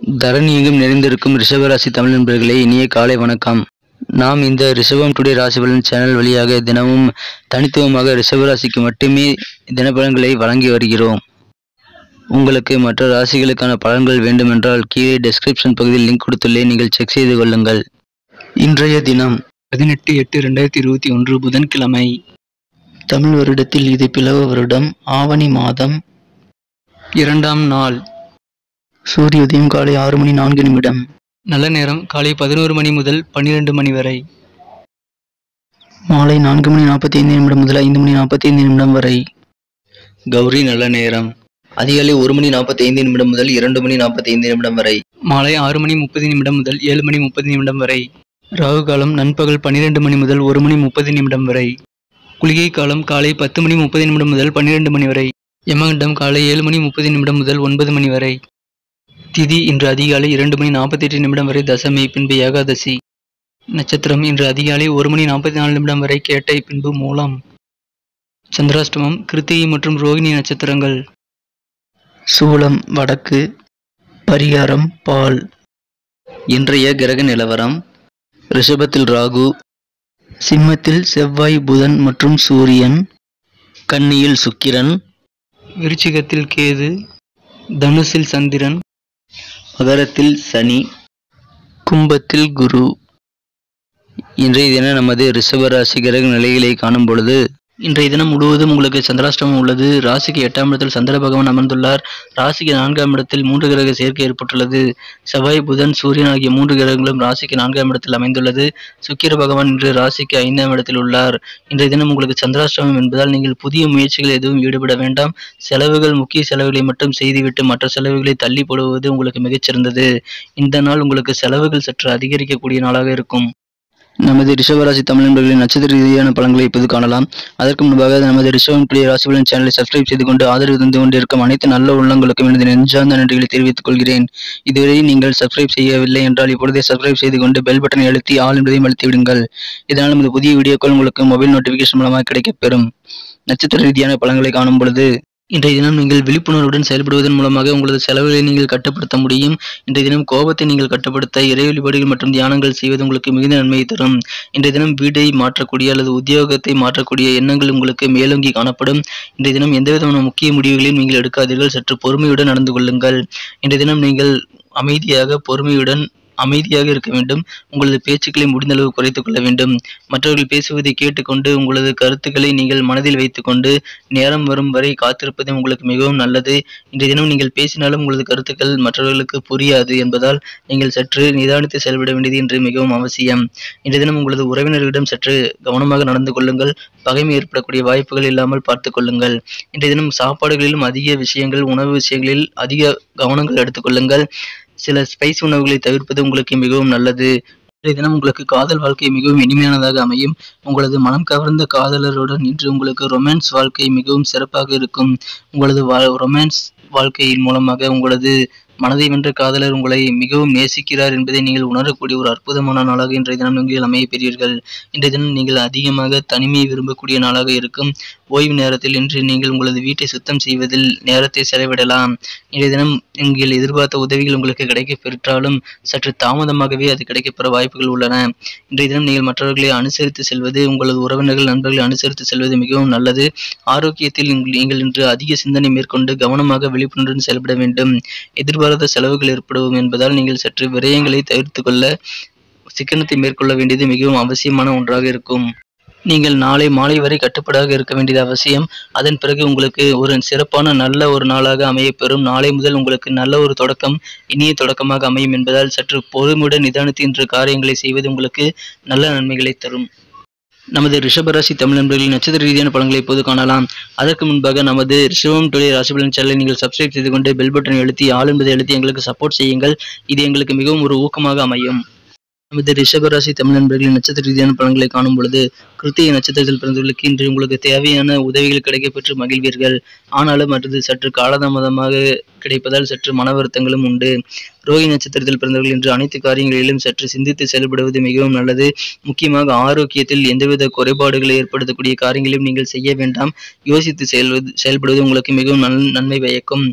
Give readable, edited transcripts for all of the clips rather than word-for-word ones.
தரணி எங்கும் நிறைந்திருக்கும் ரிஷபராசி தமிழ் நண்பர்களே, இனிய காலை வணக்கம். நாம் இந்த ரிஷபம் டுடே ராசி பலன் சேனல் வழியாக தினமும் தனித்துவமாக ரிஷபராசிக்கு மட்டுமே தினப்பலன்களை வழங்கி வருகிறோம். உங்களுக்கு மற்ற ராசிகளுக்கான பலன்கள் வேண்டுமென்றால் கீழே டெஸ்கிரிப்ஷன் பகுதியில் லிங்க் கொடுத்துள்ளேன், நீங்கள் செக் செய்து கொள்ளுங்கள். இன்றைய தினம் 18/8/2021 புதன்கிழமை. தமிழ் வருடத்தில் இது பிளவ வருடம், ஆவணி மாதம் 2ஆம் நாள். சூரிய உதயம் காலை 6:04. நல்ல நேரம் காலை 11 மணி முதல் 12 மணி வரை. மாலை 4:45 முதல் 5:45 வரை. கௌரி நல்ல நேரம் அதிகாலை 1:45 முதல் 2:45 வரை. மாலை 6:30 முதல் 7:30 வரை. ராகு காலம் நண்பகல் 12 மணி முதல் 1:30 வரை. குளிகை காலம் காலை 10:30 முதல் 12 மணி வரை. யமகண்டம் காலை 7:30 முதல் 9 மணி வரை. திதி இன்று அதிகாலை 2:48 வரை தசமி, பின்பு ஏகாதசி. நட்சத்திரம் இன்று அதிகாலை 1:44 வரை கேட்டை, பின்பு மூலம். சந்திராஷ்டமம் கிருத்திகை மற்றும் ரோகிணி நட்சத்திரங்கள். சூலம் வடக்கு, பரிகாரம் பால். இன்றைய கிரக நிலவரம்: ரிஷபத்தில் ராகு, சிம்மத்தில் செவ்வாய், புதன் மற்றும் சூரியன், கன்னியில் சுக்கிரன், விருச்சிகத்தில் கேது, தனுசில் சந்திரன், மகரத்தில் சனி, கும்பத்தில் குரு. இன்றைய தினம் நமது ரிஷபராசி கிரக நிலைகளை காணும் பொழுது, இன்றைய தினம் முழுவதும் உங்களுக்கு சந்திராஷ்டமம் உள்ளது. ராசிக்கு 8ஆம் இடத்தில் சந்திர பகவான் அமர்ந்துள்ளார். ராசிக்கு 4ஆம் இடத்தில் 3 கிரக சேர்க்கை ஏற்பட்டுள்ளது. செவ்வாய், புதன், சூரியன் ஆகிய 3 கிரகங்களும் ராசிக்கு 4ஆம் இடத்தில் அமைந்துள்ளது. சுக்கிர பகவான் இன்று ராசிக்கு 5ஆம் இடத்தில் உள்ளார். இன்றைய தினம் உங்களுக்கு சந்திராஷ்டமம் என்பதால் நீங்கள் புதிய முயற்சிகள் எதுவும் ஈடுபட வேண்டாம். செலவுகள், முக்கிய செலவுகளை மட்டும் செய்துவிட்டு மற்ற செலவுகளை தள்ளி போடுவது உங்களுக்கு மிகச்சிறந்தது. இந்த நாள் உங்களுக்கு செலவுகள் சற்று அதிகரிக்கக்கூடிய நாளாக இருக்கும். நமது ரிஷபராசி தமிழ் நண்பர்களின் நட்சத்திர ரீதியான பலன்களை இப்போது காணலாம். அதற்கு முன்பாக நமது ரிஷபம் டுடே ராசி பலன் சேனலை சப்ஸ்கிரைப் செய்து கொண்டு ஆதரவு தந்து கொண்டிருக்கும் அனைத்து நல்ல உள்ளங்களுக்கும் எனது நெஞ்சார்ந்த நன்றிகளை தெரிவித்துக் கொள்கிறேன். இதுவரை நீங்கள் சப்ஸ்கிரைப் செய்யவில்லை என்றால் இப்பொழுதே சப்ஸ்கிரைப் செய்து கொண்டு பெல் பட்டனை அழுத்தி ஆல் என்பதையும் அழுத்தி விடுங்கள். இதனால் நமது புதிய வீடியோக்கள் உங்களுக்கு மொபைல் நோட்டிபிகேஷன் மூலமாக கிடைக்கப்பெறும். நட்சத்திர ரீதியான பலன்களை காணும் பொழுது, இன்றைய தினம் நீங்கள் விழிப்புணர்வுடன் செயல்படுவதன் மூலமாக உங்களது செலவுகளை நீங்கள் கட்டுப்படுத்த முடியும். இன்றைய தினம் கோபத்தை நீங்கள் கட்டுப்படுத்த இறை வழிபாடுகள் மற்றும் தியானங்கள் செய்வது உங்களுக்கு மிகுந்த நன்மையை தரும். இன்றைய தினம் வீடை மாற்றக்கூடிய அல்லது உத்தியோகத்தை மாற்றக்கூடிய எண்ணங்கள் உங்களுக்கு மேலோங்கி காணப்படும். இன்றைய தினம் எந்தவிதமான முக்கிய முடிவுகளையும் நீங்கள் எடுக்காதீர்கள். சற்று பொறுமையுடன் நடந்து கொள்ளுங்கள். இன்றைய தினம் நீங்கள் அமைதியாக இருக்க வேண்டும். உங்களது பேச்சுக்களை முடிந்தளவு குறைத்துக் கொள்ள வேண்டும். மற்றவர்கள் பேசுவதை கேட்டுக்கொண்டு உங்களது கருத்துக்களை நீங்கள் மனதில் வைத்துக்கொண்டு நேரம் வரும் வரை காத்திருப்பது உங்களுக்கு மிகவும் நல்லது. இன்றைய தினம் நீங்கள் பேசினாலும் உங்களது கருத்துக்கள் மற்றவர்களுக்கு புரியாது என்பதால் நீங்கள் சற்று நிதானித்து செயல்பட வேண்டியது இன்று மிகவும் அவசியம். இன்றைய தினம் உங்களது உறவினர்களிடம் சற்று கவனமாக நடந்து கொள்ளுங்கள். பகைமை ஏற்படக்கூடிய வாய்ப்புகள் இல்லாமல் பார்த்துக் கொள்ளுங்கள். இன்றைய தினம் சாப்பாடுகளிலும் அதிக விஷயங்கள், உணவு விஷயங்களில் அதிக கவனங்கள் எடுத்துக்கொள்ளுங்கள். சில ஸ்பைஸ் உணவுகளை தவிர்ப்பது உங்களுக்கு மிகவும் நல்லது. இன்றைய தினம் உங்களுக்கு காதல் வாழ்க்கை மிகவும் இனிமையானதாக அமையும். உங்களது மனம் கவர்ந்த காதலருடன் இன்று உங்களுக்கு ரொமான்ஸ் வாழ்க்கை மிகவும் சிறப்பாக இருக்கும். உங்களது ரொமான்ஸ் வாழ்க்கையின் மூலமாக உங்களது மனதை வென்ற காதலர் உங்களை மிகவும் நேசிக்கிறார் என்பதை நீங்கள் உணரக்கூடிய ஒரு அற்புதமான நாளாக இன்றைய தினம் நீங்கள் அமைய பெறுவீர்கள். இன்றைய தினம் நீங்கள் அதிகமாக தனிமையை விரும்பக்கூடிய நாளாக இருக்கும். ஓய்வு நேரத்தில் இன்று நீங்கள் உங்களது வீட்டை சுத்தம் செய்வதில் நேரத்தை செலவிடலாம். இன்றைய தினம் நீங்கள் எதிர்பார்த்த உதவிகள் உங்களுக்கு கிடைக்கப் பெற்றாலும் சற்று தாமதமாகவே அது கிடைக்கப்பெற வாய்ப்புகள் உள்ளன. இன்றைய தினம் நீங்கள் மற்றவர்களை அனுசரித்து செல்வது, உங்களது உறவினர்கள், நண்பர்களை அனுசரித்து செல்வது மிகவும் நல்லது. ஆரோக்கியத்தில் நீங்கள் இன்று அதிக சிந்தனை மேற்கொண்டு கவனமாக விழிப்புணர்வுடன் செயல்பட வேண்டும். எதிர்பாராத செலவுகள் ஏற்படும் என்பதால் நீங்கள் சற்று விரயங்களை தவிர்த்து கொள்ள சிக்கனத்தை மேற்கொள்ள வேண்டியது மிகவும் அவசியமான ஒன்றாக இருக்கும். நீங்கள் நாளை மாலை வரை கட்டுப்பாடாக இருக்க வேண்டியது அவசியம். அதன் பிறகு உங்களுக்கு ஒரு சிறப்பான நல்ல ஒரு நாளாக அமையப்பெறும். நாளை முதல் உங்களுக்கு நல்ல ஒரு தொடக்கம், இனிய தொடக்கமாக அமையும் என்பதால் சற்று பொறுமையுடன் நிதானித்து இன்று காரியங்களை செய்வது உங்களுக்கு நல்ல நன்மைகளை தரும். நமது ரிஷபராசி தமிழ் நண்பர்களின் நட்சத்திர ரீதியான பலன்களை இப்போது காணலாம். அதற்கு முன்பாக நமது ரிஷபம் டுடே ராசி பலன் சேனலை நீங்கள் சப்ஸ்கிரைப் செய்து கொண்டு பெல் பட்டனை அழுத்தி ஆல் என்பதை அழுத்தி எங்களுக்கு சப்போர்ட் செய்யுங்கள். இது எங்களுக்கு மிகவும் ஒரு ஊக்கமாக அமையும். நமது ரிஷபராசி தமிழ் நண்பர்களின் நட்சத்திர ரீதியான பலன்களை காணும் பொழுது, கிருத்திகை நட்சத்திரத்தில் பிறந்தவர்களுக்கு இன்று உங்களுக்கு தேவையான உதவிகள் கிடைக்கப்பெற்று மகிழ்வீர்கள். ஆனாலும் அது சற்று காலதாமதமாக கிடைப்பதால் சற்று மன வருத்தங்களும் உண்டு. ரோஹிணி நட்சத்திரத்தில் பிறந்தவர்கள் இன்று அனைத்து காரியங்களிலும் சற்று சிந்தித்து செயல்படுவது மிகவும் நல்லது. முக்கியமாக ஆரோக்கியத்தில் எந்தவித குறைபாடுகளை ஏற்படுத்தக்கூடிய காரியங்களையும் நீங்கள் செய்ய வேண்டாம். யோசித்து செயல்படுவது உங்களுக்கு மிகவும் நன்மை பயக்கும்.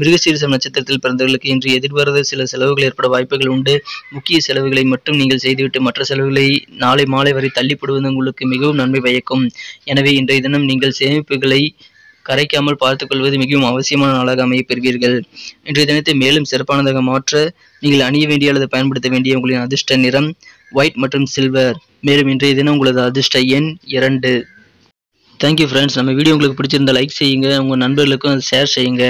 மிருகசீரிஷம் நட்சத்திரத்தில் பிறந்தவர்களுக்கு இன்று எதிர்பாராத சில செலவுகள் ஏற்பட வாய்ப்புகள் உண்டு. முக்கிய செலவுகளை மட்டும் நீங்கள் செய்துவிட்டு மற்ற செலவுகளை நாளை மாலை வரை தள்ளிப்படுவது உங்களுக்கு மிகவும் நன்மை பயக்கும். எனவே இன்றைய தினம் நீங்கள் சேமிப்புகளை கரைக்காமல் பார்த்துக்கொள்வது மிகவும் அவசியமான நாளாக அமைய பெறுவீர்கள். இன்றைய தினத்தை மேலும் சிறப்பானதாக மாற்ற நீங்கள் அணிய வேண்டிய அல்லது பயன்படுத்த வேண்டிய உங்களின் அதிர்ஷ்ட நிறம் ஒயிட் மற்றும் சில்வர். மேலும் இன்றைய தினம் உங்களது அதிர்ஷ்ட எண் 2. Thank you friends. நம்ம வீடியோ உங்களுக்கு பிடிச்சிருந்தா லைக் செய்யுங்க, உங்கள் நண்பர்களுக்கும் அதை ஷேர் செய்யுங்க.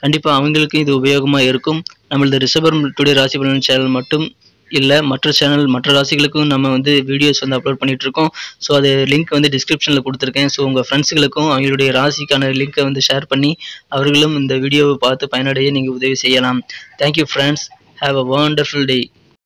கண்டிப்பாக அவங்களுக்கும் இது உபயோகமாக இருக்கும். நம்மளது ரிஷபம் டுடே ராசி பலன் சேனல் மட்டும் இல்லை, மற்ற சேனல் மற்ற ராசிகளுக்கும் நம்ம வீடியோஸ் அப்லோட் பண்ணிட்டு இருக்கோம். ஸோ அது லிங்க் டிஸ்கிரிப்ஷனில் கொடுத்துருக்கேன். ஸோ உங்கள் ஃப்ரெண்ட்ஸுகளுக்கும் அவங்களுடைய ராசிக்கான லிங்க்கை ஷேர் பண்ணி அவர்களும் இந்த வீடியோவை பார்த்து பயனடைய நீங்கள் உதவி செய்யலாம். Thank you friends. Have a wonderful day.